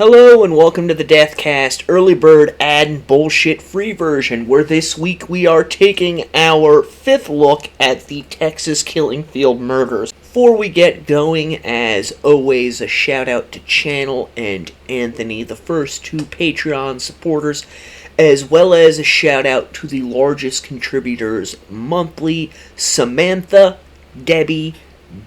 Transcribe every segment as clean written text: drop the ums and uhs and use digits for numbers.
Hello and welcome to the Deathcast Early Bird Ad and Bullshit Free version, where this week we are taking our fifth look at the Texas Killing Field murders. Before we get going, as always, a shout out to Channel and Anthony, the first two Patreon supporters, as well as a shout out to the largest contributors monthly, Samantha, Debbie,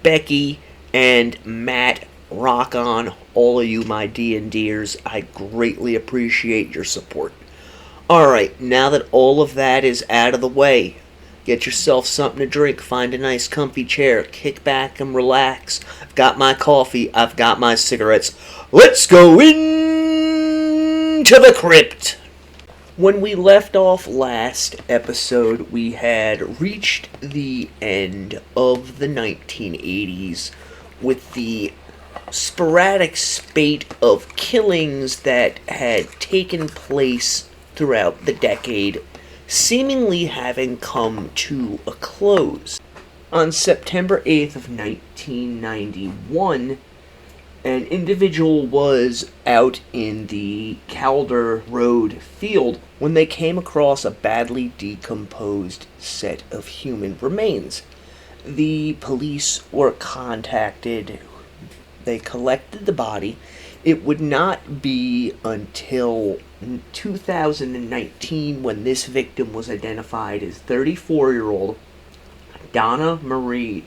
Becky, and Matt. Rock on, all of you, my D&Ders. I greatly appreciate your support. Alright, now that all of that is out of the way, get yourself something to drink, find a nice comfy chair, kick back and relax. I've got my coffee, I've got my cigarettes. Let's go into the crypt! When we left off last episode, we had reached the end of the 1980s with the sporadic spate of killings that had taken place throughout the decade, seemingly having come to a close. On September 8th of 1991, an individual was out in the Calder Road field when they came across a badly decomposed set of human remains. The police were contacted. They collected the body. It would not be until 2019 when this victim was identified as 34-year-old Donna Marie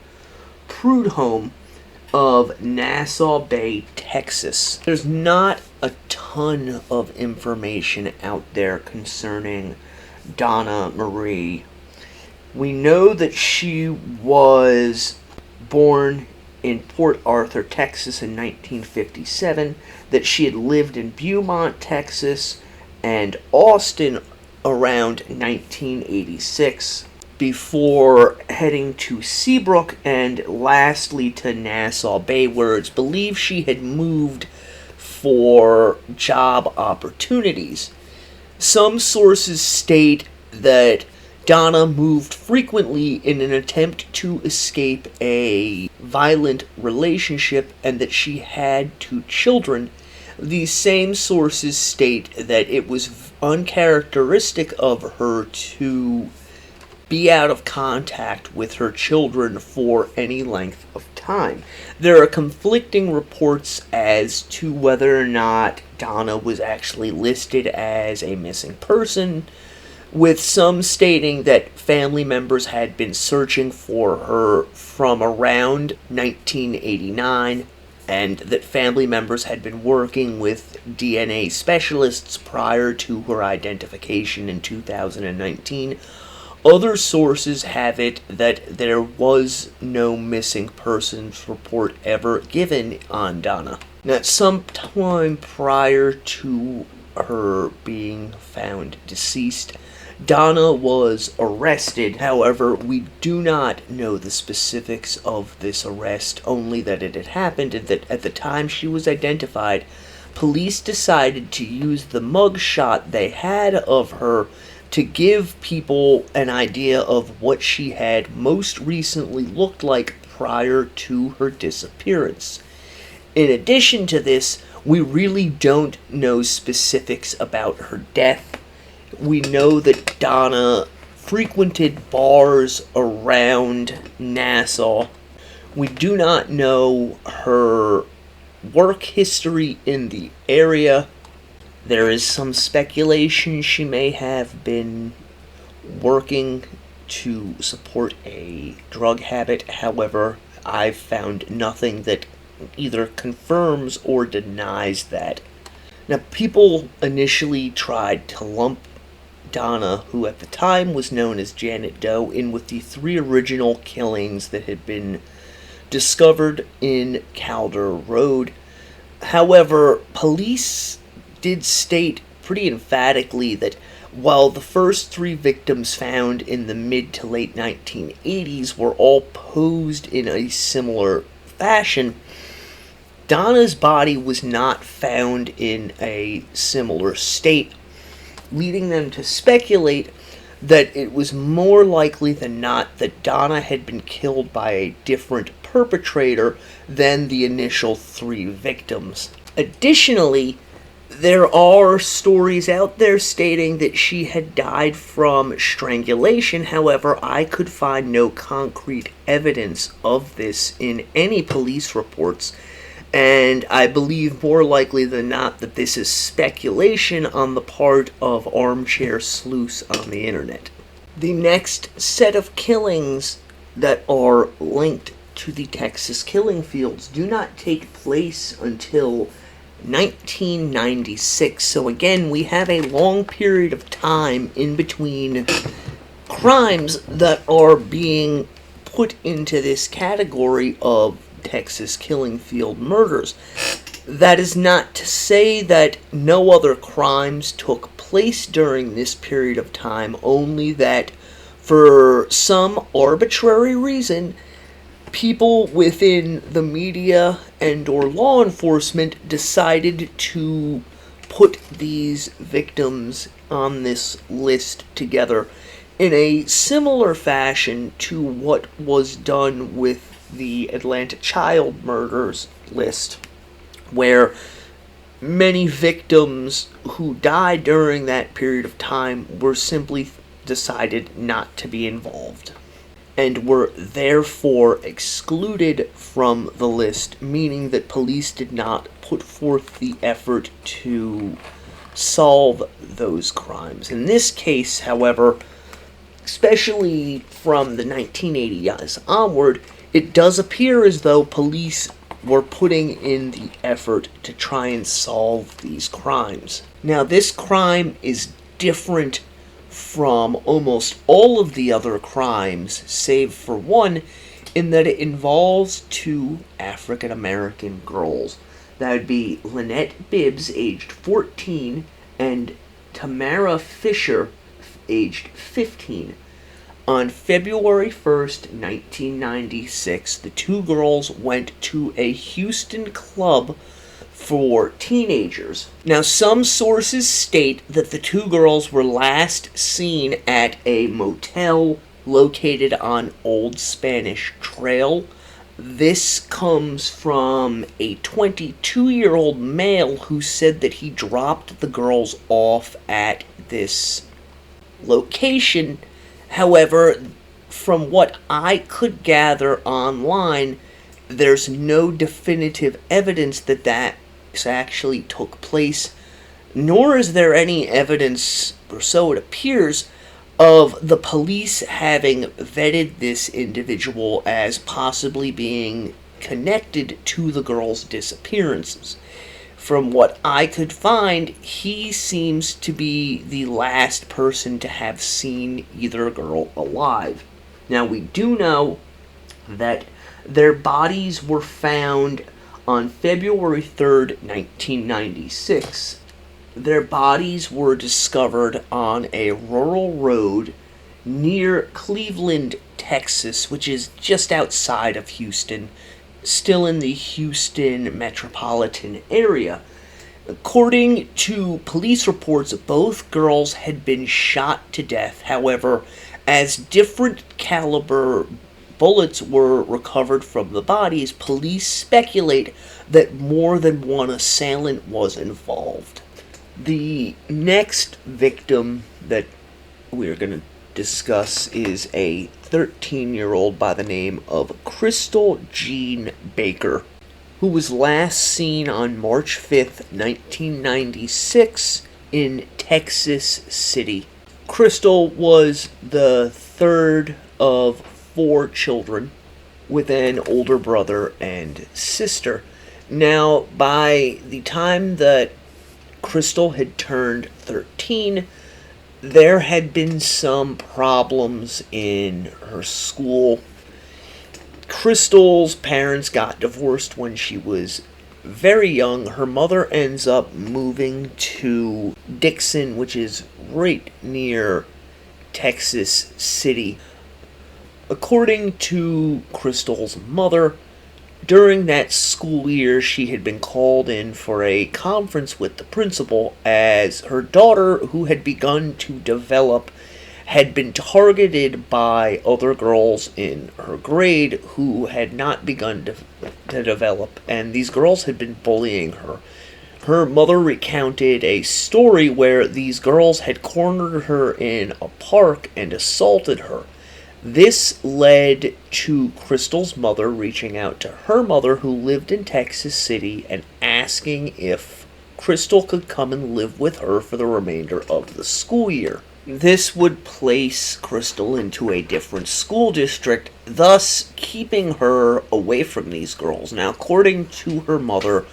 Prudhomme of Nassau Bay, Texas. There's not a ton of information out there concerning Donna Marie. We know that she was born in Port Arthur, Texas in 1957, that she had lived in Beaumont, Texas, and Austin around 1986, before heading to Seabrook and lastly to Nassau Bay, where it's believed she had moved for job opportunities. Some sources state that Donna moved frequently in an attempt to escape a violent relationship and that she had 2 children. These same sources state that it was uncharacteristic of her to be out of contact with her children for any length of time. There are conflicting reports as to whether or not Donna was actually listed as a missing person, with some stating that family members had been searching for her from around 1989, and that family members had been working with DNA specialists prior to her identification in 2019. Other sources have it that there was no missing persons report ever given on Donna. Now, sometime prior to her being found deceased, Donna was arrested. However, we do not know the specifics of this arrest, only that it had happened and that at the time she was identified, police decided to use the mugshot they had of her to give people an idea of what she had most recently looked like prior to her disappearance. In addition to this, we really don't know specifics about her death. We know that Donna frequented bars around Nassau. We do not know her work history in the area. There is some speculation she may have been working to support a drug habit. However, I've found nothing that either confirms or denies that. Now, people initially tried to lump Donna, who at the time was known as Janet Doe, in with the 3 original killings that had been discovered in Calder Road. However, police did state pretty emphatically that while the first 3 victims found in the mid to late 1980s were all posed in a similar fashion, Donna's body was not found in a similar state, leading them to speculate that it was more likely than not that Donna had been killed by a different perpetrator than the initial 3 victims. Additionally, There are stories out there stating that she had died from strangulation. However, I could find no concrete evidence of this in any police reports, and I believe more likely than not that this is speculation on the part of armchair sleuths on the internet. The next set of killings that are linked to the Texas killing fields do not take place until 1996. So again, we have a long period of time in between crimes that are being put into this category of Texas killing field murders. That is not to say that no other crimes took place during this period of time, only that for some arbitrary reason, people within the media and or law enforcement decided to put these victims on this list together in a similar fashion to what was done with the Atlanta child murders list, where many victims who died during that period of time were simply decided not to be involved and were therefore excluded from the list, meaning that police did not put forth the effort to solve those crimes. In this case, however, especially from the 1980s onward, it does appear as though police were putting in the effort to try and solve these crimes. Now, this crime is different from almost all of the other crimes, save for one, in that it involves two African American girls. That would be Lynette Bibbs, aged 14, and Tamara Fisher, aged 15. On February 1st, 1996, the two girls went to a Houston club for teenagers. Now, some sources state that the two girls were last seen at a motel located on Old Spanish Trail. This comes from a 22-year-old male who said that he dropped the girls off at this location. However, from what I could gather online, there's no definitive evidence that that actually took place, nor is there any evidence, or so it appears, of the police having vetted this individual as possibly being connected to the girls' disappearances. From what I could find, he seems to be the last person to have seen either girl alive. Now, we do know that their bodies were found on February 3rd, 1996. Their bodies were discovered on a rural road near Cleveland, Texas, which is just outside of Houston, still in the Houston metropolitan area. According to police reports, both girls had been shot to death. However, as different caliber bullets were recovered from the bodies, police speculate that more than one assailant was involved. The next victim that we're going to discuss is a 13-year-old by the name of Krystal Jean Baker, who was last seen on March 5th, 1996 in Texas City. Krystal was the third of 4 children with an older brother and sister. Now, by the time that Krystal had turned 13, there had been some problems in her school. Krystal's parents got divorced when she was very young. Her mother ends up moving to Dixon, which is right near Texas City. According to Krystal's mother, during that school year, she had been called in for a conference with the principal as her daughter, who had begun to develop, had been targeted by other girls in her grade who had not begun to develop, and these girls had been bullying her. Her mother recounted a story where these girls had cornered her in a park and assaulted her. This led to Krystal's mother reaching out to her mother, who lived in Texas City, and asking if Krystal could come and live with her for the remainder of the school year. This would place Krystal into a different school district, thus keeping her away from these girls. Now, according to her mother,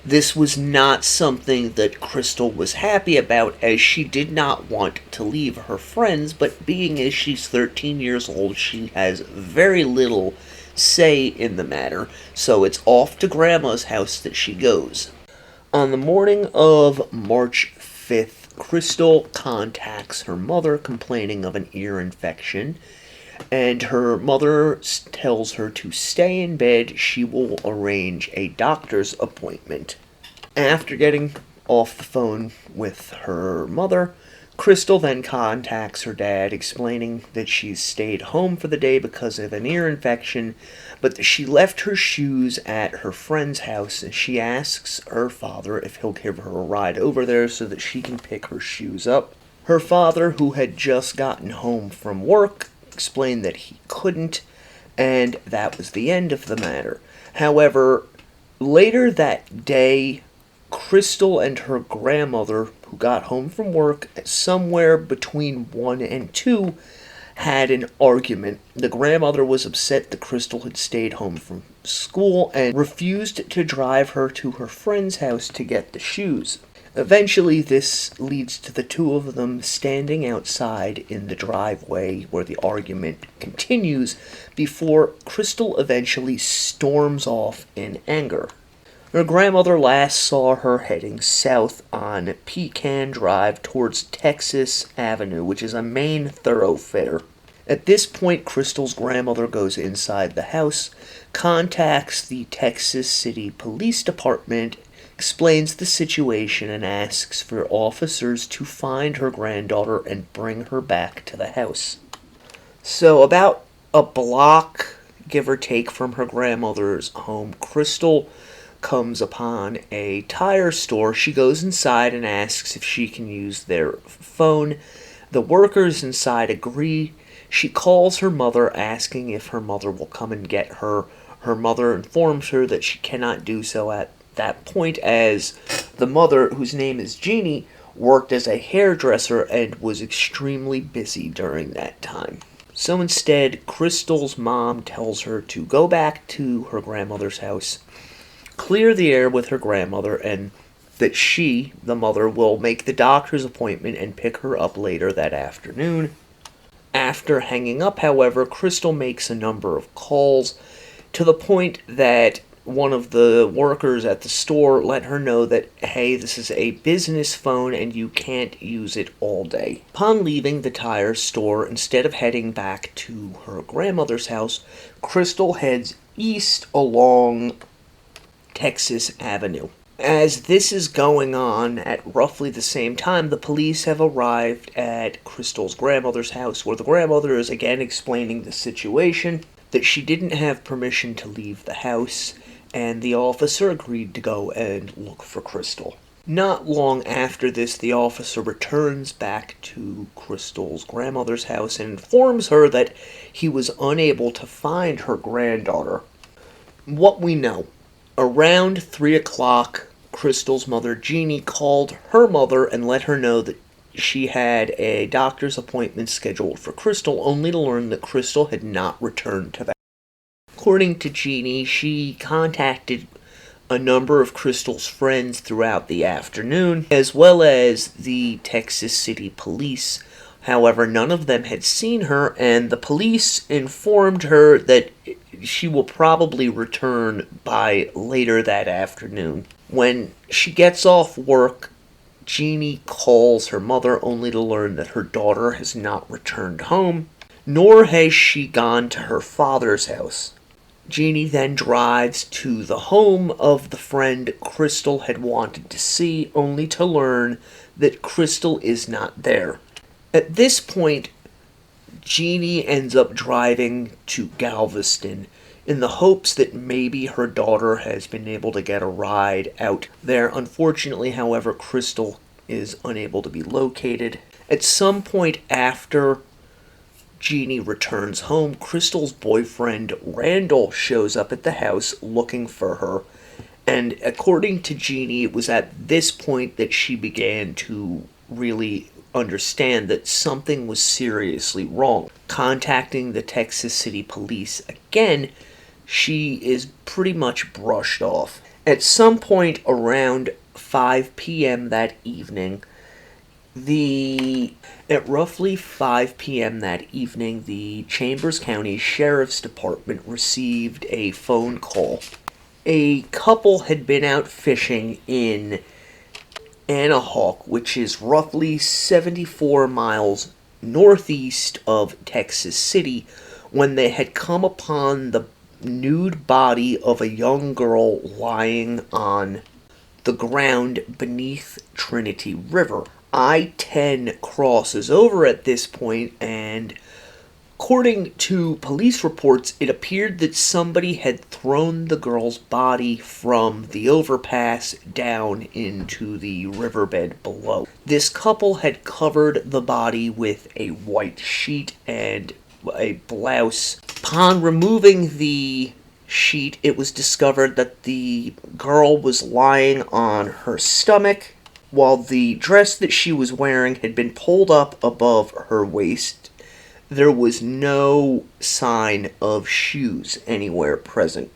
this was not something that Krystal was happy about, as she did not want to leave her friends, but being as she's 13 years old, she has very little say in the matter, so it's off to Grandma's house that she goes. On the morning of March 5th, Krystal contacts her mother complaining of an ear infection, and her mother tells her to stay in bed. She will arrange a doctor's appointment. After getting off the phone with her mother, Krystal then contacts her dad, explaining that she's stayed home for the day because of an ear infection, but that she left her shoes at her friend's house, and she asks her father if he'll give her a ride over there so that she can pick her shoes up. Her father, who had just gotten home from work, explained that he couldn't, and that was the end of the matter. However, later that day, Krystal and her grandmother, who got home from work somewhere between 1 and 2, had an argument. The grandmother was upset that Krystal had stayed home from school and refused to drive her to her friend's house to get the shoes. Eventually, this leads to the two of them standing outside in the driveway where the argument continues before Krystal eventually storms off in anger. Her grandmother last saw her heading south on Pecan Drive towards Texas Avenue, which is a main thoroughfare. At this point, Krystal's grandmother goes inside the house, contacts the Texas City Police Department, explains the situation, and asks for officers to find her granddaughter and bring her back to the house. So about a block, give or take, from her grandmother's home, Krystal comes upon a tire store. She goes inside and asks if she can use their phone. The workers inside agree. She calls her mother, asking if her mother will come and get her. Her mother informs her that she cannot do so at that point, as the mother, whose name is Jeannie, worked as a hairdresser and was extremely busy during that time. So instead, Krystal's mom tells her to go back to her grandmother's house, clear the air with her grandmother, and that she, the mother, will make the doctor's appointment and pick her up later that afternoon. After hanging up, however, Krystal makes a number of calls to the point that one of the workers at the store let her know that, hey, this is a business phone and you can't use it all day. Upon leaving the tire store, instead of heading back to her grandmother's house, Krystal heads east along Texas Avenue. As this is going on at roughly the same time, the police have arrived at Krystal's grandmother's house, where the grandmother is again explaining the situation, that she didn't have permission to leave the house, and the officer agreed to go and look for Krystal. Not long after this, the officer returns back to Krystal's grandmother's house and informs her that he was unable to find her granddaughter. What we know: around 3 o'clock, Krystal's mother, Jeannie, called her mother and let her know that she had a doctor's appointment scheduled for Krystal, only to learn that Krystal had not returned to the house. According to Jeannie, she contacted a number of Krystal's friends throughout the afternoon, as well as the Texas City Police. However, none of them had seen her, and the police informed her that she will probably return by later that afternoon. When she gets off work, Jeannie calls her mother, only to learn that her daughter has not returned home, nor has she gone to her father's house. Jeannie then drives to the home of the friend Krystal had wanted to see, only to learn that Krystal is not there. At this point, Jeannie ends up driving to Galveston in the hopes that maybe her daughter has been able to get a ride out there. Unfortunately, however, Krystal is unable to be located. At some point after Jeannie returns home, Krystal's boyfriend Randall shows up at the house looking for her. And according to Jeannie, it was at this point that she began to really understand that something was seriously wrong. Contacting the Texas City Police again, she is pretty much brushed off. At some point around 5 p.m. that evening, at roughly 5 p.m. that evening, the Chambers County Sheriff's Department received a phone call. A couple had been out fishing in Anahawk, which is roughly 74 miles northeast of Texas City, when they had come upon the nude body of a young girl lying on the ground beneath Trinity River. I-10 crosses over at this point, and according to police reports, it appeared that somebody had thrown the girl's body from the overpass down into the riverbed below. This couple had covered the body with a white sheet and a blouse. Upon removing the sheet, it was discovered that the girl was lying on her stomach, while the dress that she was wearing had been pulled up above her waist. There was no sign of shoes anywhere present.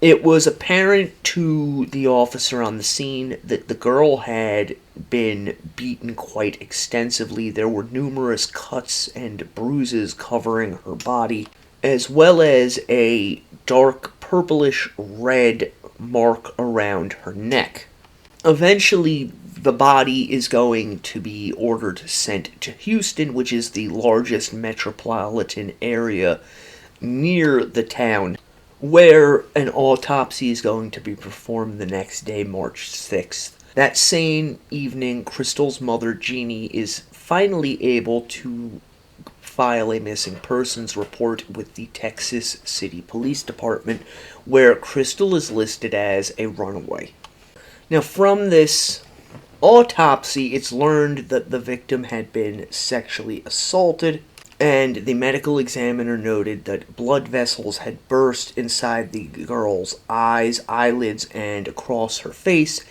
It was apparent to the officer on the scene that the girl had been beaten quite extensively. There were numerous cuts and bruises covering her body, as well as a dark purplish red mark around her neck. Eventually, the body is going to be ordered sent to Houston, which is the largest metropolitan area near the town, where an autopsy is going to be performed the next day, March 6th. That same evening, Krystal's mother, Jeannie, is finally able to file a missing persons report with the Texas City Police Department, where Krystal is listed as a runaway. Now, from this autopsy, it's learned that the victim had been sexually assaulted, and the medical examiner noted that blood vessels had burst inside the girl's eyes, eyelids, and across her face,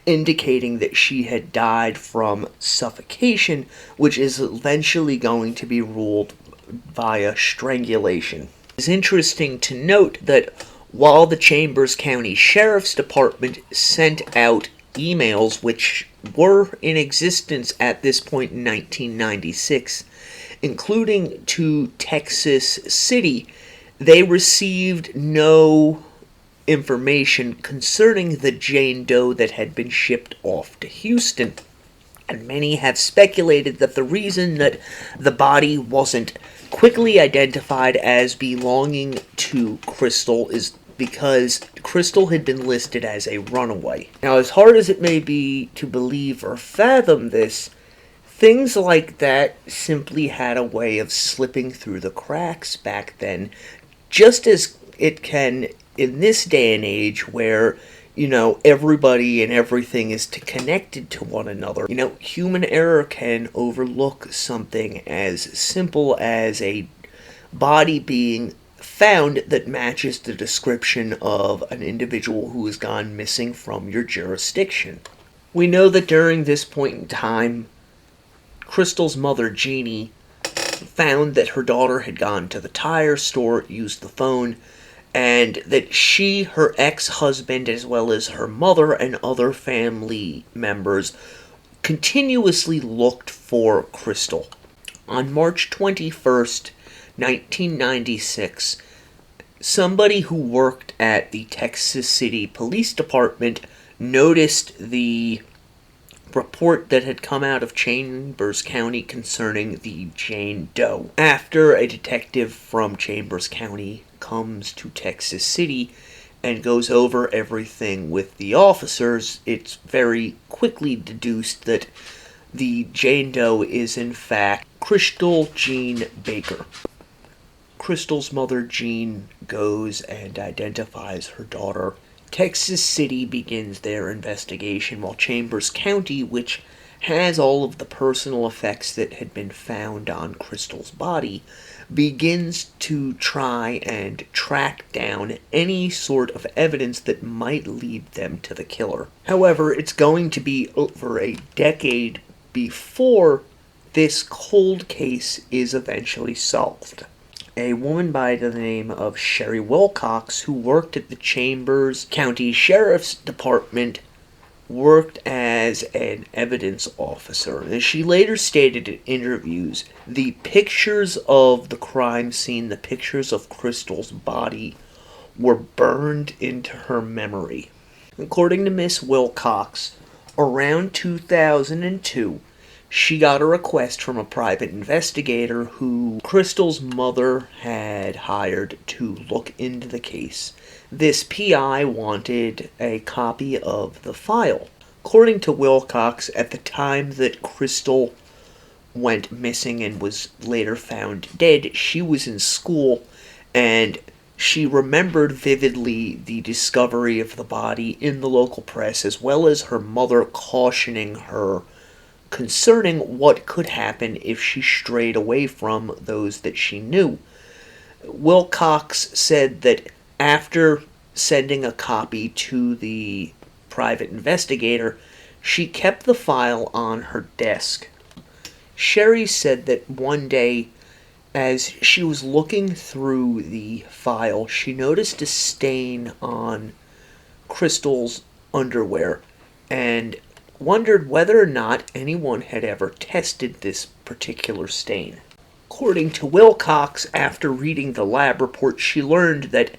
indicating that she had died from suffocation, which is eventually going to be ruled via strangulation. It's interesting to note that while the Chambers County Sheriff's Department sent out emails which were in existence at this point in 1996, including to Texas City, they received no information concerning the Jane Doe that had been shipped off to Houston. And many have speculated that the reason that the body wasn't quickly identified as belonging to Krystal is because Krystal had been listed as a runaway. Now, as hard as it may be to believe or fathom this, things like that simply had a way of slipping through the cracks back then, just as it can in this day and age where, everybody and everything is connected to one another. Human error can overlook something as simple as a body being found that matches the description of an individual who has gone missing from your jurisdiction. We know that during this point in time, Krystal's mother, Jeannie, found that her daughter had gone to the tire store, used the phone, and that she, her ex-husband, as well as her mother and other family members continuously looked for Krystal. On March 21st, 1996, somebody who worked at the Texas City Police Department noticed the report that had come out of Chambers County concerning the Jane Doe. After a detective from Chambers County comes to Texas City and goes over everything with the officers, it's very quickly deduced that the Jane Doe is in fact Krystal Jean Baker. Krystal's mother, Jean, goes and identifies her daughter. Texas City begins their investigation, while Chambers County, which has all of the personal effects that had been found on Krystal's body, begins to try and track down any sort of evidence that might lead them to the killer. However, it's going to be over a decade before this cold case is eventually solved. A woman by the name of Sherry Wilcox, who worked at the Chambers County Sheriff's Department, worked as an evidence officer. As she later stated in interviews, the pictures of the crime scene, the pictures of Krystal's body, were burned into her memory. According to Miss Wilcox, around 2002, she got a request from a private investigator who Krystal's mother had hired to look into the case. This PI wanted a copy of the file. According to Wilcox, at the time that Krystal went missing and was later found dead, she was in school, and she remembered vividly the discovery of the body in the local press, as well as her mother cautioning her concerning what could happen if she strayed away from those that she knew. Wilcox said that after sending a copy to the private investigator, she kept the file on her desk. Sherry said that one day, as she was looking through the file, she noticed a stain on Krystal's underwear and wondered whether or not anyone had ever tested this particular stain. According to Wilcox, after reading the lab report, she learned that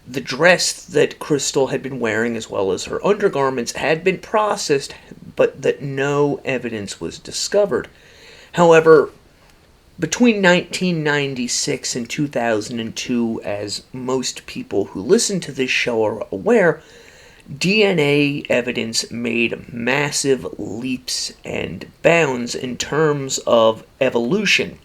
the dress that Krystal had been wearing, as well as her undergarments, had been processed, but that no evidence was discovered. However, between 1996 and 2002, as most people who listen to this show are aware, DNA evidence made massive leaps and bounds in terms of evolution.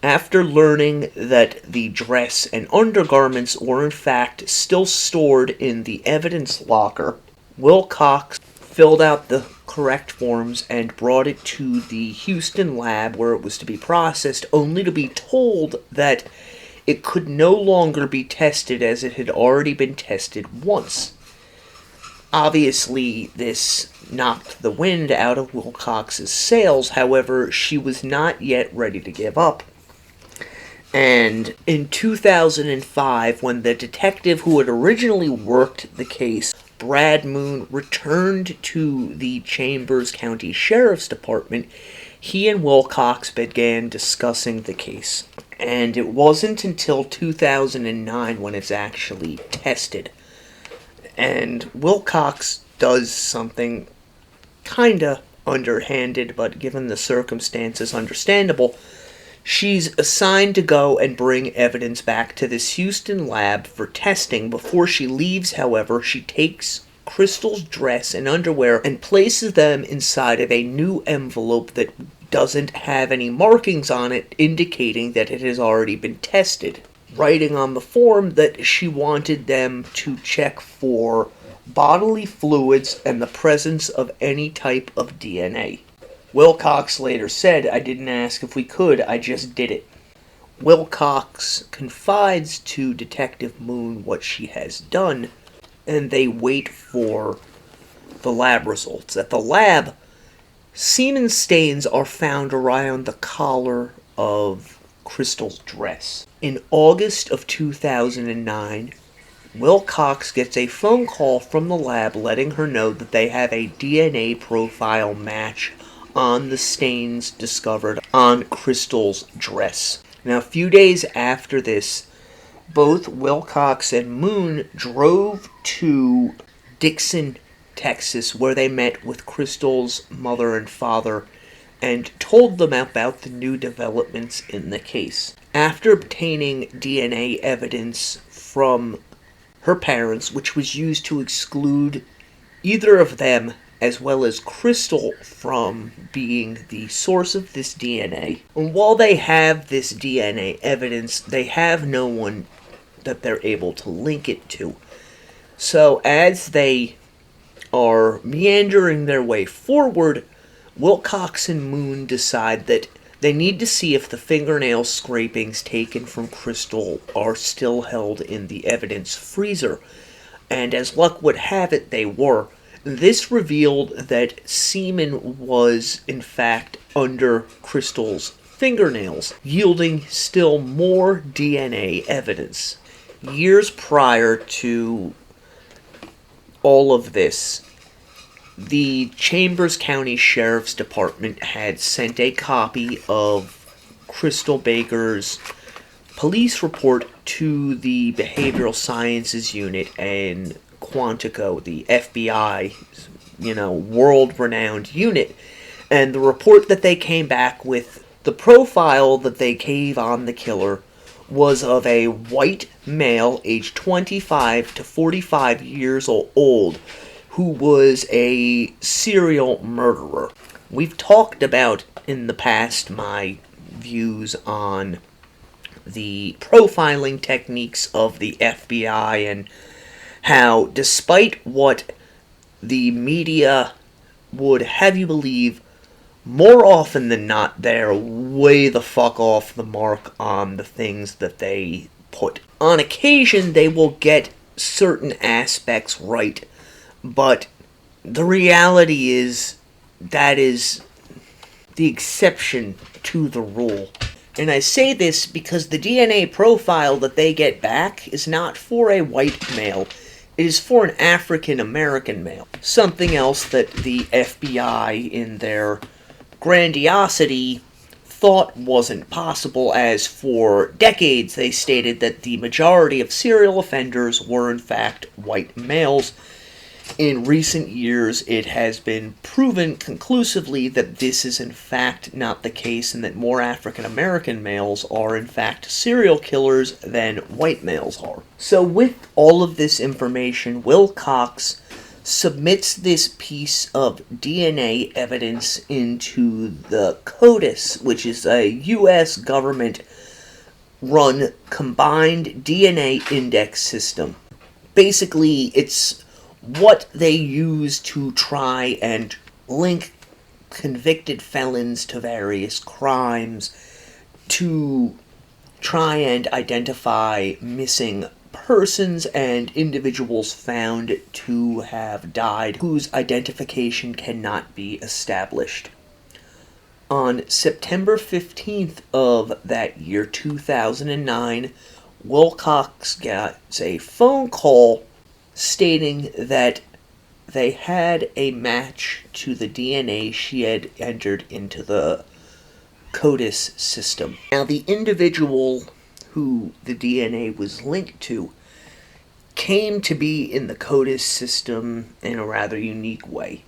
After learning that the dress and undergarments were in fact still stored in the evidence locker, Wilcox filled out the correct forms and brought it to the Houston lab where it was to be processed, only to be told that it could no longer be tested as it had already been tested once. Obviously, this knocked the wind out of Wilcox's sails. However, she was not yet ready to give up. And in 2005, when the detective who had originally worked the case, Brad Moon, returned to the Chambers County Sheriff's Department, he and Wilcox began discussing the case. And it wasn't until 2009 when it's actually tested. And Wilcox does something kinda underhanded, but given the circumstances, understandable. She's assigned to go and bring evidence back to this Houston lab for testing. Before she leaves, however, she takes Krystal's dress and underwear and places them inside of a new envelope that doesn't have any markings on it, indicating that it has already been tested, writing on the form that she wanted them to check for bodily fluids and the presence of any type of DNA. Wilcox later said, "I didn't ask if we could, I just did it." Wilcox confides to Detective Moon what she has done, and they wait for the lab results. At the lab, semen stains are found around the collar of Krystal's dress. In August of 2009, Wilcox gets a phone call from the lab letting her know that they have a DNA profile match on the stains discovered on Krystal's dress. Now, a few days after this, both Wilcox and Moon drove to Dixon, Texas, where they met with Krystal's mother and father and told them about the new developments in the case. After obtaining DNA evidence from her parents, which was used to exclude either of them as well as Krystal from being the source of this DNA. And while they have this DNA evidence, they have no one that they're able to link it to. So as they are meandering their way forward, Wilcox and Moon decide that they need to see if the fingernail scrapings taken from Krystal are still held in the evidence freezer. And as luck would have it, they were. This revealed that semen was, in fact, under Krystal's fingernails, yielding still more DNA evidence. Years prior to all of this, the Chambers County Sheriff's Department had sent a copy of Krystal Baker's police report to the Behavioral Sciences Unit in Quantico, the FBI, world-renowned unit. And the report that they came back with, the profile that they gave on the killer, was of a white male aged 25 to 45 years old who was a serial murderer. We've talked about in the past my views on the profiling techniques of the FBI and how, despite what the media would have you believe, more often than not, they're way the fuck off the mark on the things that they put. On occasion, they will get certain aspects right, but the reality is that is the exception to the rule. And I say this because the DNA profile that they get back is not for a white male. It is for an African American male. Something else that the FBI, in their grandiosity, thought wasn't possible, as for decades they stated that the majority of serial offenders were in fact white males. In recent years, it has been proven conclusively that this is in fact not the case, and that more African American males are in fact serial killers than white males are. So with all of this information, Wilcox submits this piece of DNA evidence into the CODIS, which is a U.S. government-run combined DNA index system. Basically, it's what they use to try and link convicted felons to various crimes, to try and identify missing persons and individuals found to have died whose identification cannot be established. On September 15th of that year, 2009, Wilcox gets a phone call stating that they had a match to the DNA she had entered into the CODIS system. Now, the individual who the DNA was linked to came to be in the CODIS system in a rather unique way.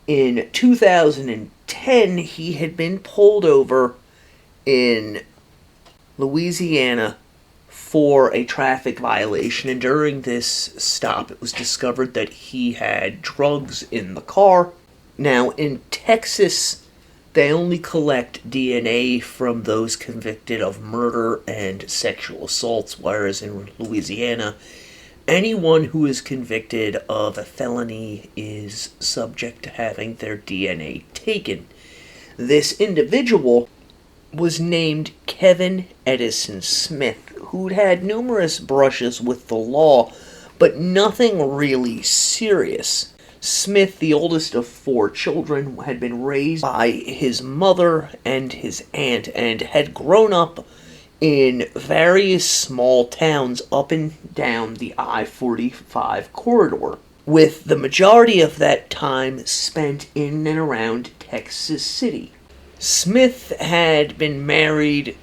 In 2010, he had been pulled over in Louisiana for a traffic violation, and during this stop it was discovered that he had drugs in the car. Now, in Texas, they only collect DNA from those convicted of murder and sexual assaults, whereas in Louisiana, anyone who is convicted of a felony is subject to having their DNA taken. This individual was named Kevin Edison Smith, who'd had numerous brushes with the law, but nothing really serious. Smith, the oldest of 4 children, had been raised by his mother and his aunt, and had grown up in various small towns up and down the I-45 corridor, with the majority of that time spent in and around Texas City. Smith had been married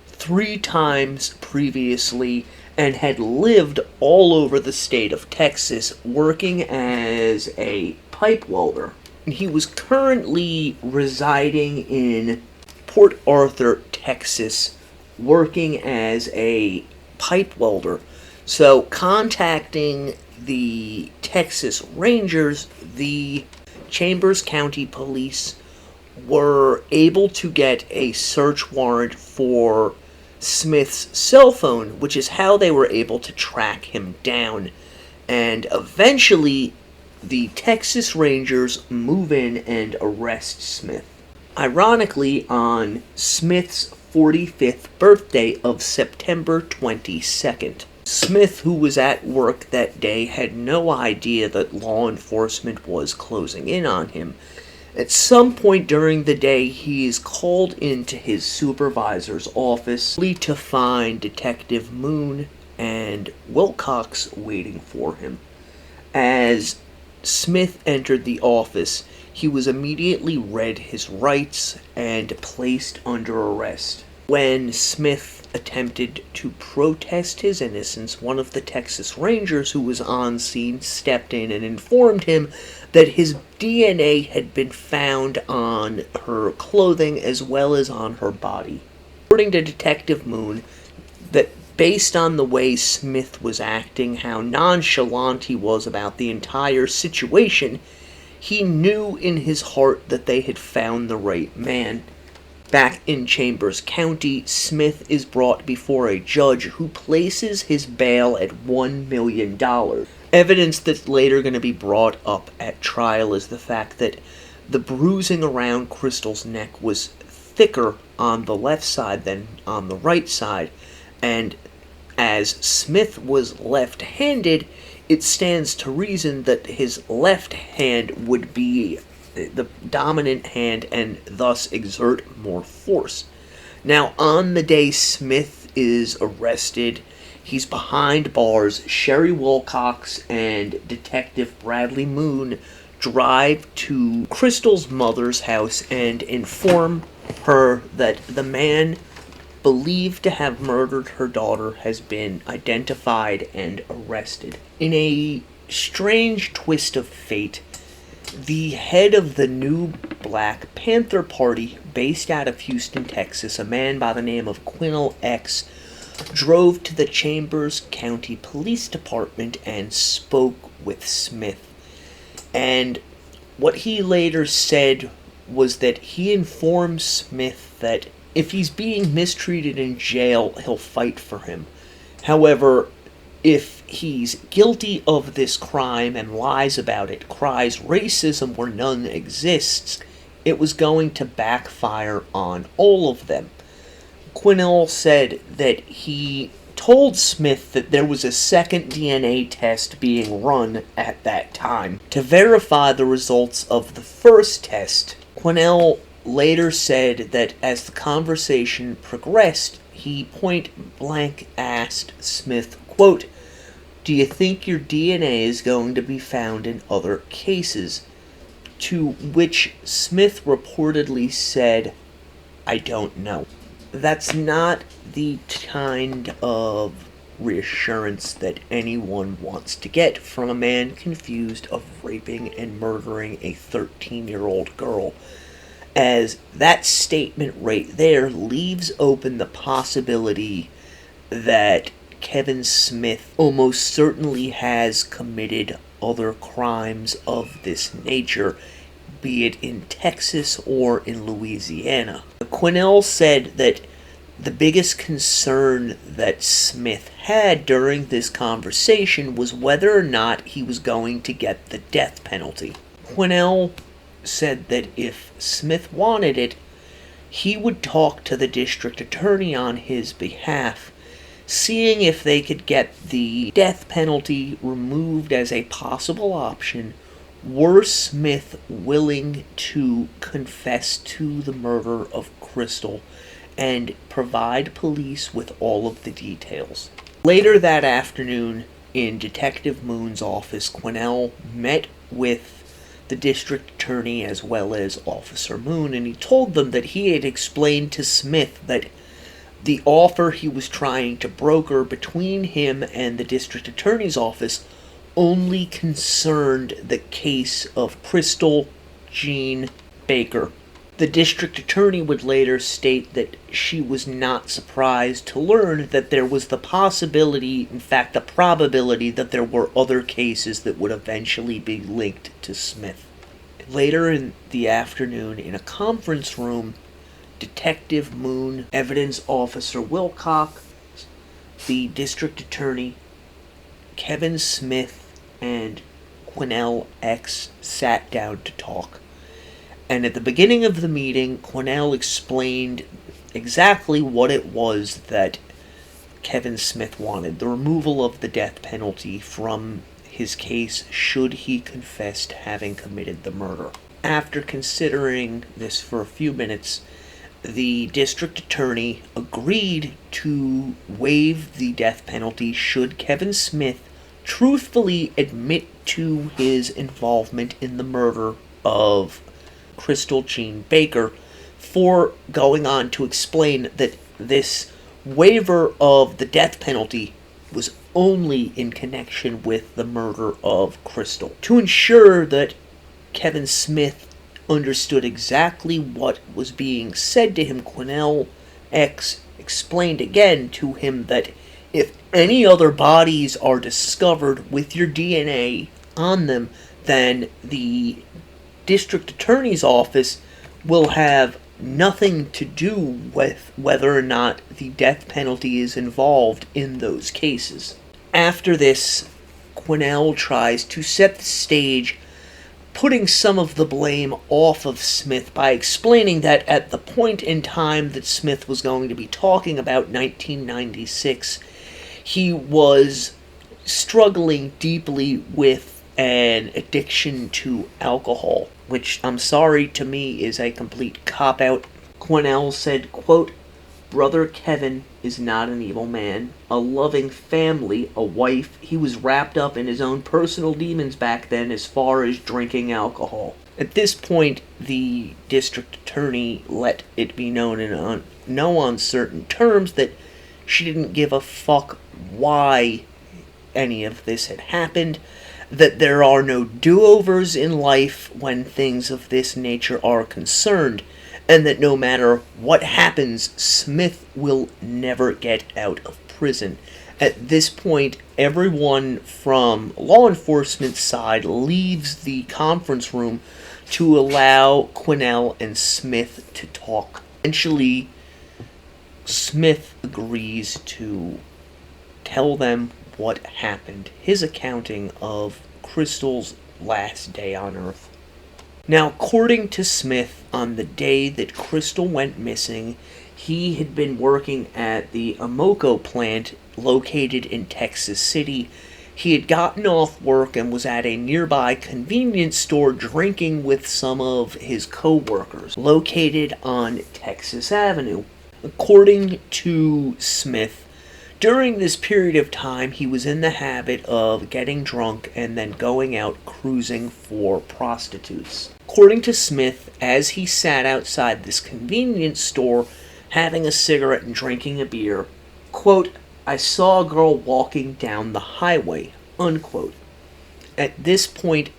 3 times previously and had lived all over the state of Texas working as a pipe welder. He was currently residing in Port Arthur, Texas, working as a pipe welder. So, contacting the Texas Rangers, the Chambers County Police were able to get a search warrant for Smith's cell phone, which is how they were able to track him down. And eventually, the Texas Rangers move in and arrest Smith. Ironically, on Smith's 45th birthday of September 22nd. Smith, who was at work that day, had no idea that law enforcement was closing in on him. At some point during the day, he is called into his supervisor's office only to find Detective Moon and Wilcox waiting for him. As Smith entered the office, he was immediately read his rights and placed under arrest. When Smith attempted to protest his innocence, one of the Texas Rangers who was on scene stepped in and informed him that his DNA had been found on her clothing as well as on her body. According to Detective Moon, that based on the way Smith was acting, how nonchalant he was about the entire situation, he knew in his heart that they had found the right man. Back in Chambers County, Smith is brought before a judge who places his bail at $1 million. Evidence that's later going to be brought up at trial is the fact that the bruising around Krystal's neck was thicker on the left side than on the right side, and as Smith was left-handed, it stands to reason that his left hand would be the dominant hand and thus exert more force. Now, on the day Smith is arrested, he's behind bars. Sherry Wilcox and Detective Bradley Moon drive to Krystal's mother's house and inform her that the man believed to have murdered her daughter has been identified and arrested. In a strange twist of fate, the head of the new Black Panther Party, based out of Houston, Texas, a man by the name of Quinel X, drove to the Chambers County Police Department and spoke with Smith. And what he later said was that he informed Smith that if he's being mistreated in jail, he'll fight for him. However, if he's guilty of this crime and lies about it, cries racism where none exists, it was going to backfire on all of them. Quinel said that he told Smith that there was a second DNA test being run at that time to verify the results of the first test. Quinel later said that as the conversation progressed, he point blank asked Smith, quote, "Do you think your DNA is going to be found in other cases?" To which Smith reportedly said, "I don't know." That's not the kind of reassurance that anyone wants to get from a man confused of raping and murdering a 13-year-old girl, as that statement right there leaves open the possibility that Kevin Smith almost certainly has committed other crimes of this nature, be it in Texas or in Louisiana. Quinel said that the biggest concern that Smith had during this conversation was whether or not he was going to get the death penalty. Quinel said that if Smith wanted it, he would talk to the district attorney on his behalf, seeing if they could get the death penalty removed as a possible option, were Smith willing to confess to the murder of Krystal and provide police with all of the details. Later that afternoon, in Detective Moon's office, Quinel met with the district attorney as well as Officer Moon, and he told them that he had explained to Smith that the offer he was trying to broker between him and the district attorney's office only concerned the case of Krystal Jean Baker. The district attorney would later state that she was not surprised to learn that there was the possibility, in fact the probability, that there were other cases that would eventually be linked to Smith. Later in the afternoon, in a conference room, Detective Moon, Evidence Officer Wilcock, the District Attorney, Kevin Smith, and Quinnell X sat down to talk. And at the beginning of the meeting, Quinnell explained exactly what it was that Kevin Smith wanted: the removal of the death penalty from his case should he confess to having committed the murder. After considering this for a few minutes, the district attorney agreed to waive the death penalty should Kevin Smith truthfully admit to his involvement in the murder of Krystal Jean Baker, for going on to explain that this waiver of the death penalty was only in connection with the murder of Krystal. To ensure that Kevin Smith understood exactly what was being said to him, Quinnell X explained again to him that if any other bodies are discovered with your DNA on them, then the district attorney's office will have nothing to do with whether or not the death penalty is involved in those cases. After this, Quinnell tries to set the stage, putting some of the blame off of Smith by explaining that at the point in time that Smith was going to be talking about 1996, he was struggling deeply with an addiction to alcohol, which I'm sorry to me is a complete cop-out. Quinnell said, quote, "Brother Kevin is not an evil man, a loving family, a wife. He was wrapped up in his own personal demons back then as far as drinking alcohol." At this point, the district attorney let it be known in no uncertain terms that she didn't give a fuck why any of this had happened, that there are no do-overs in life when things of this nature are concerned, and that no matter what happens, Smith will never get out of prison. At this point, everyone from law enforcement side leaves the conference room to allow Quinnell and Smith to talk. Eventually, Smith agrees to tell them what happened, his accounting of Krystal's last day on Earth. Now, according to Smith, on the day that Krystal went missing, he had been working at the Amoco plant located in Texas City. He had gotten off work and was at a nearby convenience store drinking with some of his co-workers, located on Texas Avenue. According to Smith, during this period of time, he was in the habit of getting drunk and then going out cruising for prostitutes. According to Smith, as he sat outside this convenience store, having a cigarette and drinking a beer, quote, "I saw a girl walking down the highway," unquote. At this point,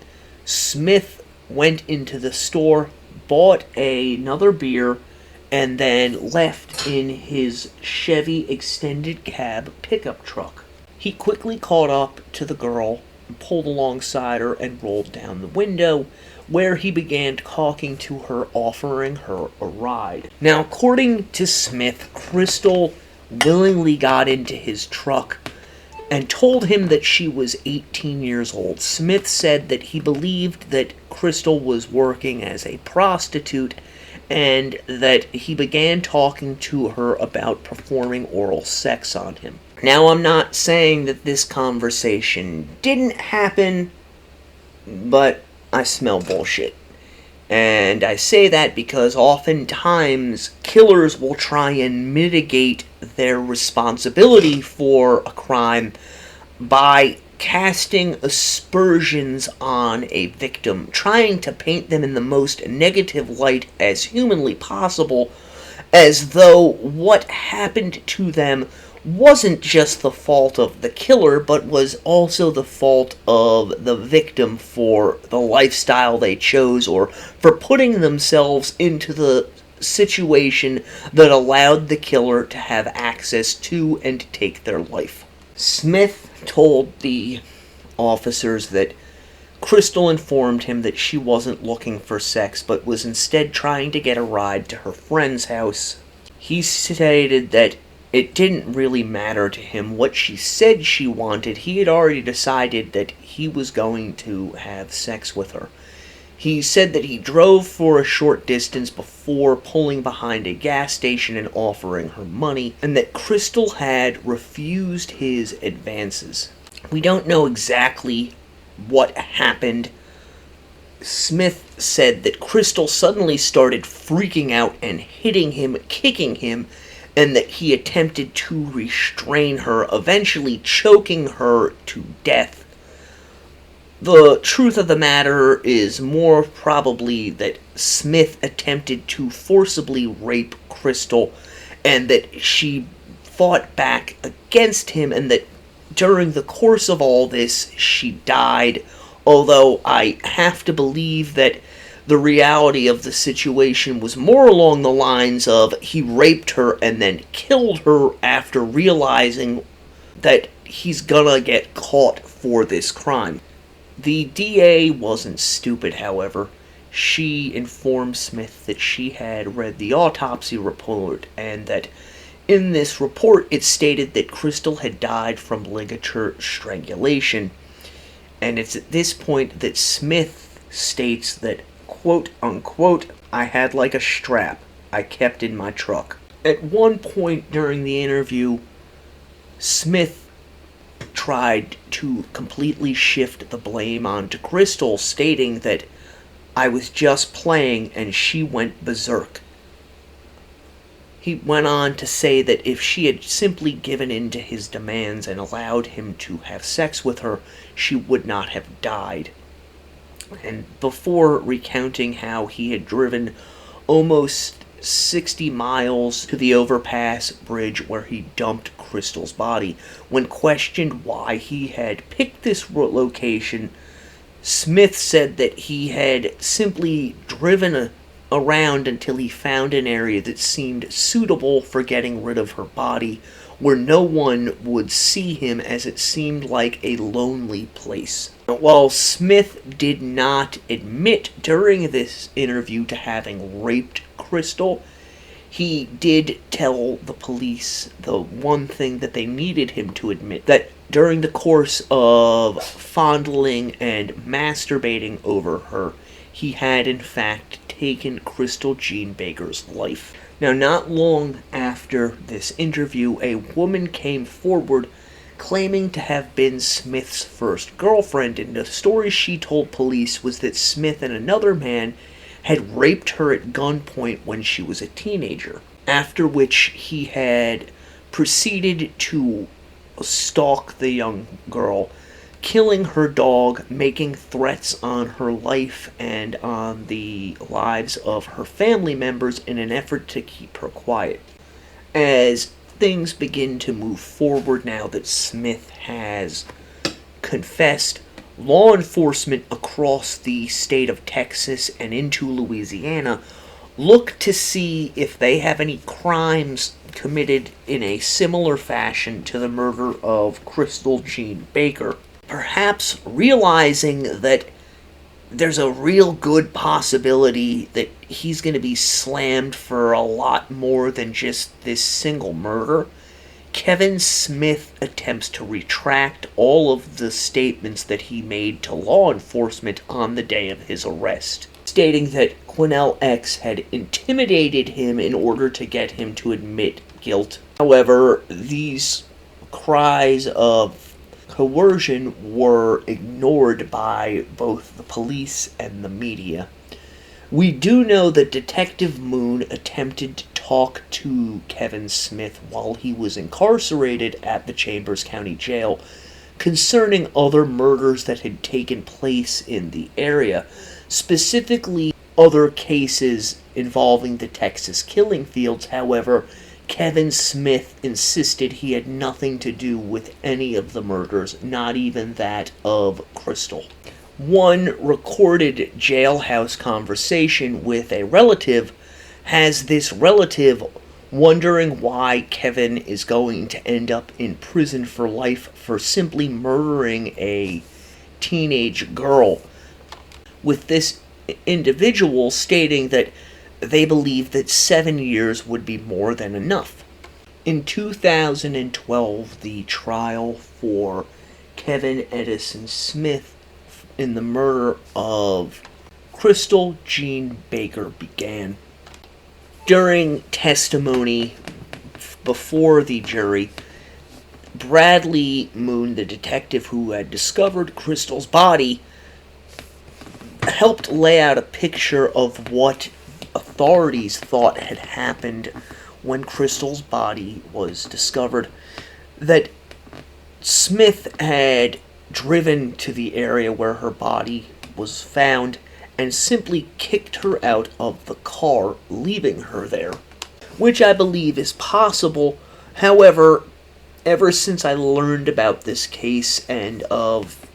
Smith went into the store, bought another beer, and then left in his Chevy extended cab pickup truck. He quickly caught up to the girl, pulled alongside her, and rolled down the window, where he began talking to her, offering her a ride. Now, according to Smith, Krystal willingly got into his truck and told him that she was 18 years old. Smith said that he believed that Krystal was working as a prostitute, and that he began talking to her about performing oral sex on him. Now, I'm not saying that this conversation didn't happen, but I smell bullshit. And I say that because oftentimes killers will try and mitigate their responsibility for a crime by casting aspersions on a victim, trying to paint them in the most negative light as humanly possible, as though what happened to them wasn't just the fault of the killer, but was also the fault of the victim for the lifestyle they chose, or for putting themselves into the situation that allowed the killer to have access to and take their life. Smith told the officers that Krystal informed him that she wasn't looking for sex, but was instead trying to get a ride to her friend's house. He stated that it didn't really matter to him what she said she wanted. He had already decided that he was going to have sex with her. He said that he drove for a short distance before pulling behind a gas station and offering her money, and that Krystal had refused his advances. We don't know exactly what happened. Smith said that Krystal suddenly started freaking out and hitting him, kicking him, and that he attempted to restrain her, eventually choking her to death. The truth of the matter is more probably that Smith attempted to forcibly rape Krystal, and that she fought back against him, and that during the course of all this, she died, although I have to believe that the reality of the situation was more along the lines of he raped her and then killed her after realizing that he's gonna get caught for this crime. The DA wasn't stupid, however. She informed Smith that she had read the autopsy report and that in this report, it stated that Krystal had died from ligature strangulation, and it's at this point that Smith states that, quote unquote, I had like a strap I kept in my truck. At one point during the interview, Smith tried to completely shift the blame onto Krystal, stating that I was just playing and she went berserk. He went on to say that if she had simply given in to his demands and allowed him to have sex with her, she would not have died. And before recounting how he had driven almost 60 miles to the overpass bridge where he dumped Krystal's body, when questioned why he had picked this location, Smith said that he had simply driven around until he found an area that seemed suitable for getting rid of her body, where no one would see him, as it seemed like a lonely place. While Smith did not admit during this interview to having raped Krystal, he did tell the police the one thing that they needed him to admit, that during the course of fondling and masturbating over her, he had in fact taken Krystal Jean Baker's life. Now, not long after this interview, a woman came forward claiming to have been Smith's first girlfriend, and the story she told police was that Smith and another man had raped her at gunpoint when she was a teenager, after which he had proceeded to stalk the young girl, killing her dog, making threats on her life and on the lives of her family members in an effort to keep her quiet. As things begin to move forward now that Smith has confessed, law enforcement across the state of Texas and into Louisiana look to see if they have any crimes committed in a similar fashion to the murder of Krystal Jean Baker. Perhaps realizing that there's a real good possibility that he's going to be slammed for a lot more than just this single murder, Kevin Smith attempts to retract all of the statements that he made to law enforcement on the day of his arrest, stating that Quinnell X had intimidated him in order to get him to admit guilt. However, these cries of coercion were ignored by both the police and the media. We do know that Detective Moon attempted to talk to Kevin Smith while he was incarcerated at the Chambers County Jail concerning other murders that had taken place in the area, specifically other cases involving the Texas killing fields. However, Kevin Smith insisted he had nothing to do with any of the murders, not even that of Krystal. One recorded jailhouse conversation with a relative has this relative wondering why Kevin is going to end up in prison for life for simply murdering a teenage girl. with this individual stating that they believed that 7 years would be more than enough. In 2012, the trial for Kevin Edison Smith in the murder of Krystal Jean Baker began. During testimony before the jury, Bradley Moon, the detective who had discovered Krystal's body, helped lay out a picture of what authorities thought had happened when Krystal's body was discovered. That Smith had driven to the area where her body was found and simply kicked her out of the car, leaving her there, which I believe is possible. However, ever since I learned about this case and of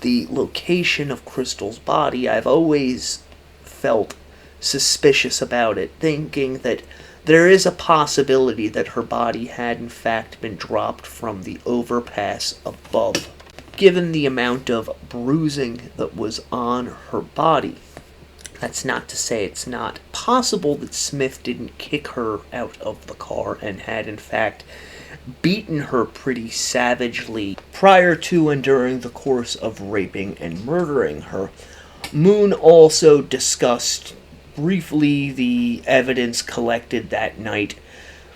the location of Krystal's body, I've always felt suspicious about it, thinking that there is a possibility that her body had in fact been dropped from the overpass above, given the amount of bruising that was on her body. That's not to say it's not possible that Smith didn't kick her out of the car and had in fact beaten her pretty savagely prior to and during the course of raping and murdering her. Moon also discussed briefly the evidence collected that night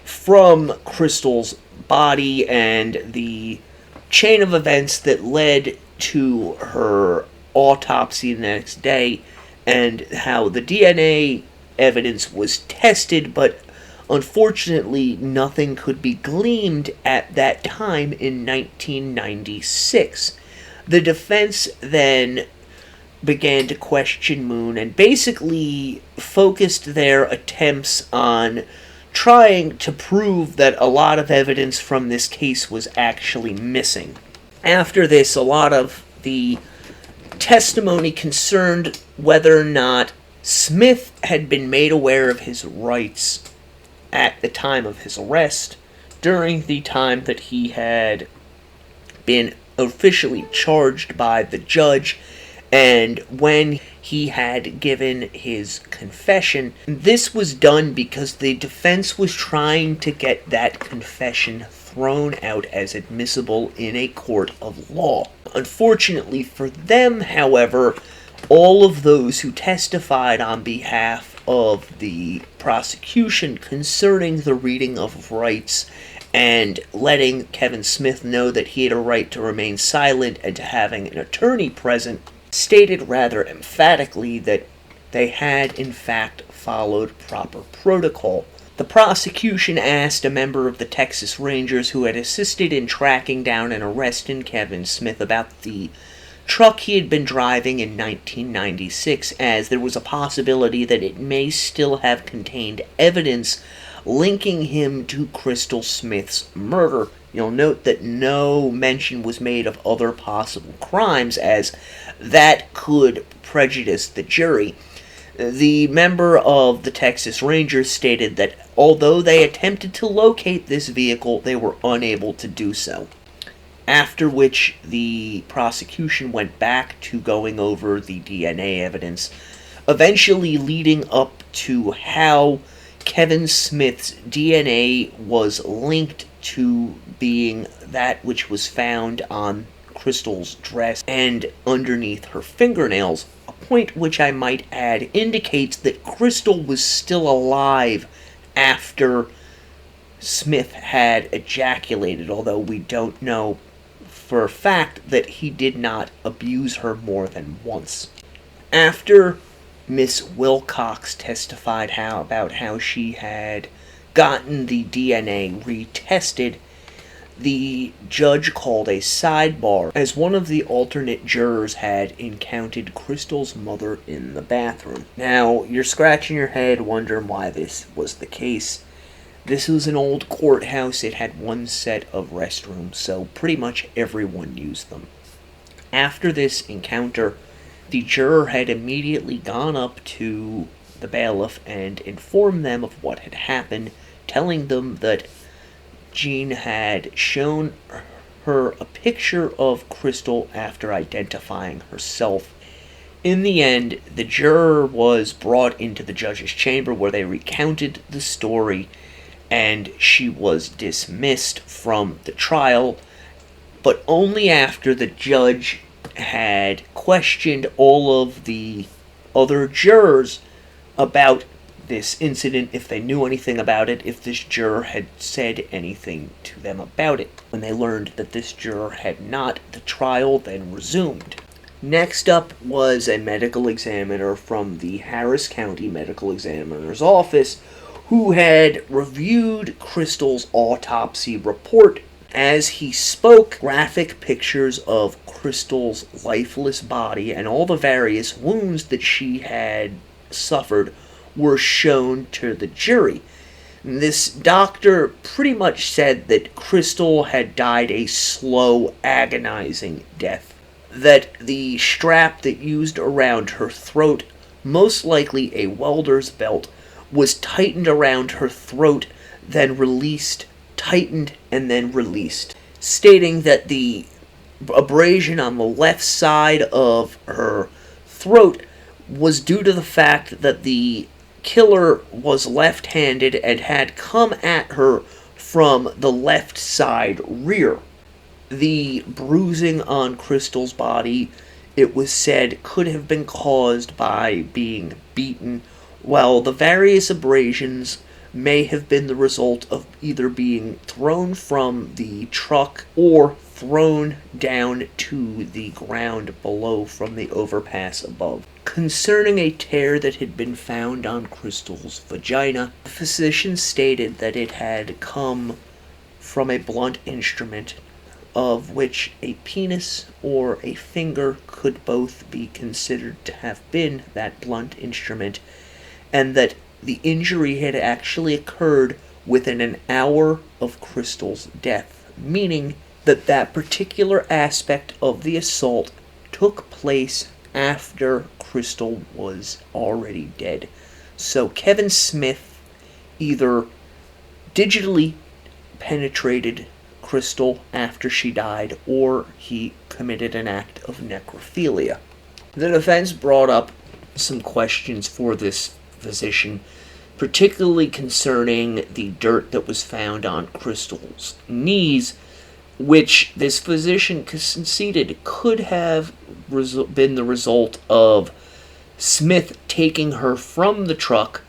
from Krystal's body and the chain of events that led to her autopsy the next day, and how the DNA evidence was tested, but unfortunately nothing could be gleaned at that time in 1996. The defense then began to question Moon and basically focused their attempts on trying to prove that a lot of evidence from this case was actually missing. After this, a lot of the testimony concerned whether or not Smith had been made aware of his rights at the time of his arrest, during the time that he had been officially charged by the judge, and when he had given his confession. This was done because the defense was trying to get that confession thrown out as admissible in a court of law. Unfortunately for them, however, all of those who testified on behalf of the prosecution concerning the reading of rights and letting Kevin Smith know that he had a right to remain silent and to having an attorney present stated rather emphatically that they had in fact followed proper protocol. The prosecution asked a member of the Texas Rangers who had assisted in tracking down and arresting Kevin Smith about the truck he had been driving in 1996, as there was a possibility that it may still have contained evidence linking him to Krystal Smith's murder. You'll note that no mention was made of other possible crimes, as that could prejudice the jury. The member of the Texas Rangers stated that although they attempted to locate this vehicle, they were unable to do so. After which, the prosecution went back to going over the DNA evidence, eventually leading up to how Kevin Smith's DNA was linked to being that which was found on Krystal's dress and underneath her fingernails, a point which I might add indicates that Krystal was still alive after Smith had ejaculated, although we don't know for a fact that he did not abuse her more than once. After Miss Wilcox testified about how she had gotten the DNA retested, the judge called a sidebar, as one of the alternate jurors had encountered Krystal's mother in the bathroom. Now, you're scratching your head wondering why this was the case. This was an old courthouse. It had one set of restrooms, so pretty much everyone used them. After this encounter, the juror had immediately gone up to the bailiff and informed them of what had happened, telling them that Jean had shown her a picture of Krystal after identifying herself, In the end, the juror was brought into the judge's chamber where they recounted the story, and she was dismissed from the trial, but only after the judge had questioned all of the other jurors about this incident, if they knew anything about it, if this juror had said anything to them about it. When they learned that this juror had not, the trial then resumed. Next up was a medical examiner from the Harris County Medical Examiner's Office who had reviewed Krystal's autopsy report. As he spoke, graphic pictures of Krystal's lifeless body and all the various wounds that she had suffered were shown to the jury. This doctor pretty much said that Krystal had died a slow, agonizing death. That the strap that used around her throat, most likely a welder's belt, was tightened around her throat, then released, tightened, and then released, stating that the abrasion on the left side of her throat was due to the fact that the killer was left-handed and had come at her from the left side rear. The bruising on Krystal's body, it was said, could have been caused by being beaten, while the various abrasions may have been the result of either being thrown from the truck or thrown down to the ground below from the overpass above. Concerning a tear that had been found on Krystal's vagina, the physician stated that it had come from a blunt instrument, of which a penis or a finger could both be considered to have been that blunt instrument, and that the injury had actually occurred within an hour of Krystal's death, meaning that that particular aspect of the assault took place after Krystal was already dead. So Kevin Smith either digitally penetrated Krystal after she died, or he committed an act of necrophilia. The defense brought up some questions for this physician, particularly concerning the dirt that was found on Krystal's knees, which this physician conceded could have been the result of Smith taking her from the truck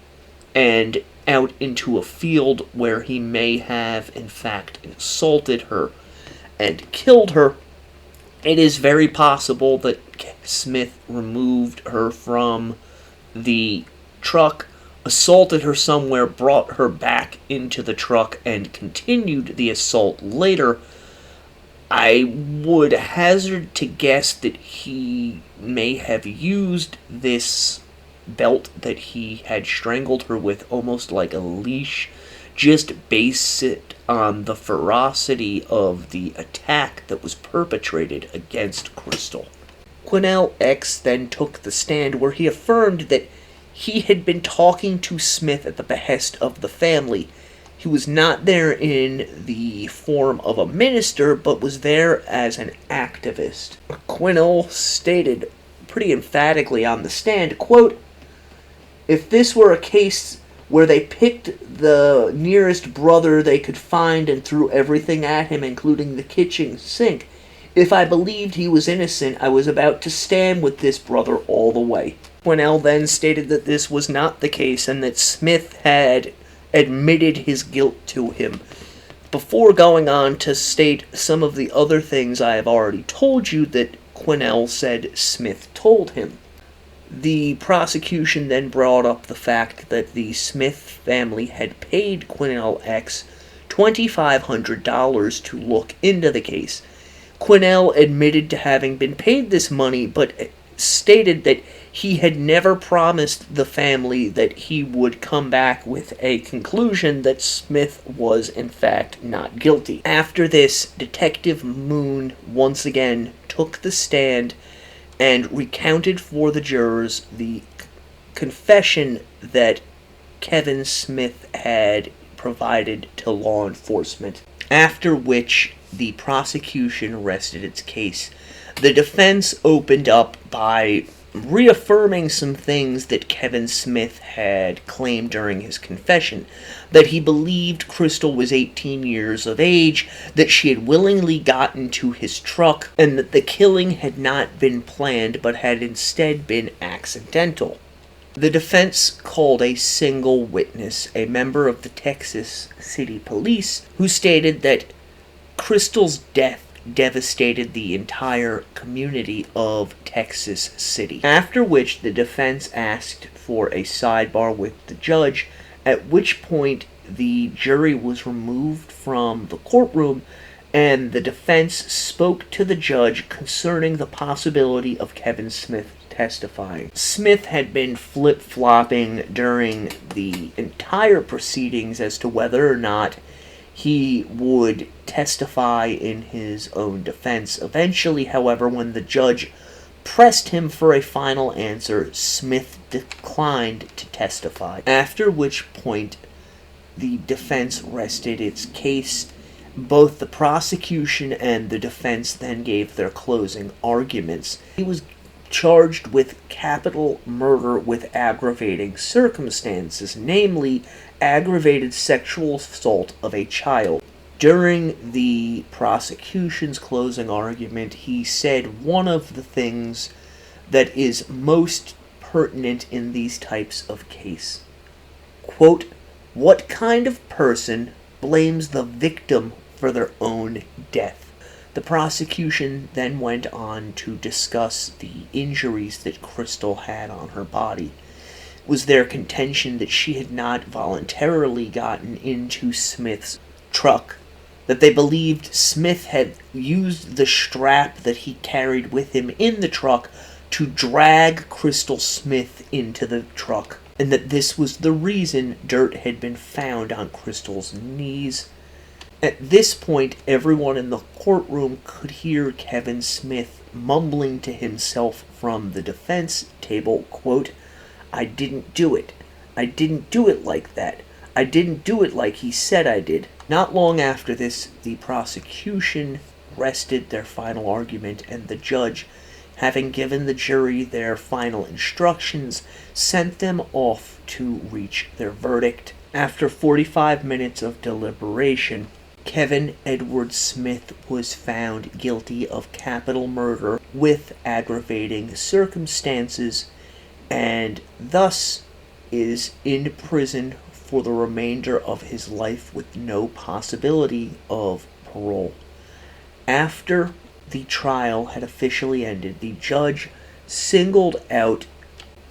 and out into a field where he may have, in fact, assaulted her and killed her. It is very possible that Smith removed her from the truck, assaulted her somewhere, brought her back into the truck, and continued the assault later. I would hazard to guess that he may have used this belt that he had strangled her with almost like a leash, just base it on the ferocity of the attack that was perpetrated against Krystal. Quinnell X then took the stand where he affirmed that he had been talking to Smith at the behest of the family. He was not there in the form of a minister, but was there as an activist. Quinnell stated pretty emphatically on the stand, quote, "If this were a case where they picked the nearest brother they could find and threw everything at him, including the kitchen sink, if I believed he was innocent, I was about to stand with this brother all the way." Quinnell then stated that this was not the case and that Smith had admitted his guilt to him, before going on to state some of the other things I have already told you that Quinnell said Smith told him. The prosecution then brought up the fact that the Smith family had paid Quinnell X $2,500 to look into the case. Quinnell admitted to having been paid this money, but stated that he had never promised the family that he would come back with a conclusion that Smith was in fact not guilty. After this, Detective Moon once again took the stand and recounted for the jurors the confession that Kevin Smith had provided to law enforcement, after which the prosecution rested its case. The defense opened up by reaffirming some things that Kevin Smith had claimed during his confession, that he believed Krystal was 18 years of age, that she had willingly gotten to his truck, and that the killing had not been planned but had instead been accidental. The defense called a single witness, a member of the Texas City Police, who stated that Krystal's death devastated the entire community of Texas City. After which the defense asked for a sidebar with the judge, at which point the jury was removed from the courtroom and the defense spoke to the judge concerning the possibility of Kevin Smith testifying. Smith had been flip-flopping during the entire proceedings as to whether or not he would testify in his own defense. Eventually, however, when the judge pressed him for a final answer, Smith declined to testify, after which point the defense rested its case. Both the prosecution and the defense then gave their closing arguments. He was charged with capital murder with aggravating circumstances, namely aggravated sexual assault of a child. During the prosecution's closing argument, he said one of the things that is most pertinent in these types of case. Quote, "What kind of person blames the victim for their own death?" The prosecution then went on to discuss the injuries that Krystal had on her body. It was their contention that she had not voluntarily gotten into Smith's truck, that they believed Smith had used the strap that he carried with him in the truck to drag Krystal Smith into the truck, and that this was the reason dirt had been found on Krystal's knees. At this point, everyone in the courtroom could hear Kevin Smith mumbling to himself from the defense table, quote, "I didn't do it. I didn't do it like that. I didn't do it like he said I did." Not long after this, the prosecution rested their final argument, and the judge, having given the jury their final instructions, sent them off to reach their verdict. After 45 minutes of deliberation, Kevin Edward Smith was found guilty of capital murder with aggravating circumstances, and thus is in prison for the remainder of his life with no possibility of parole. After the trial had officially ended, the judge singled out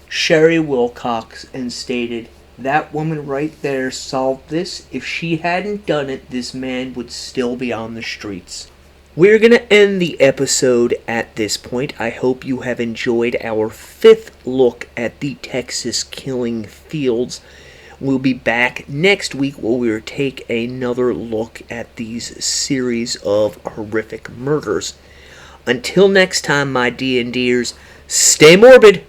Sherry Wilcox and stated, "That woman right there solved this. If she hadn't done it, this man would still be on the streets." We're going to end the episode at this point. I hope you have enjoyed our 5th look at the Texas killing fields. We'll be back next week where we'll take another look at these series of horrific murders. Until next time, my D&Ders, stay morbid!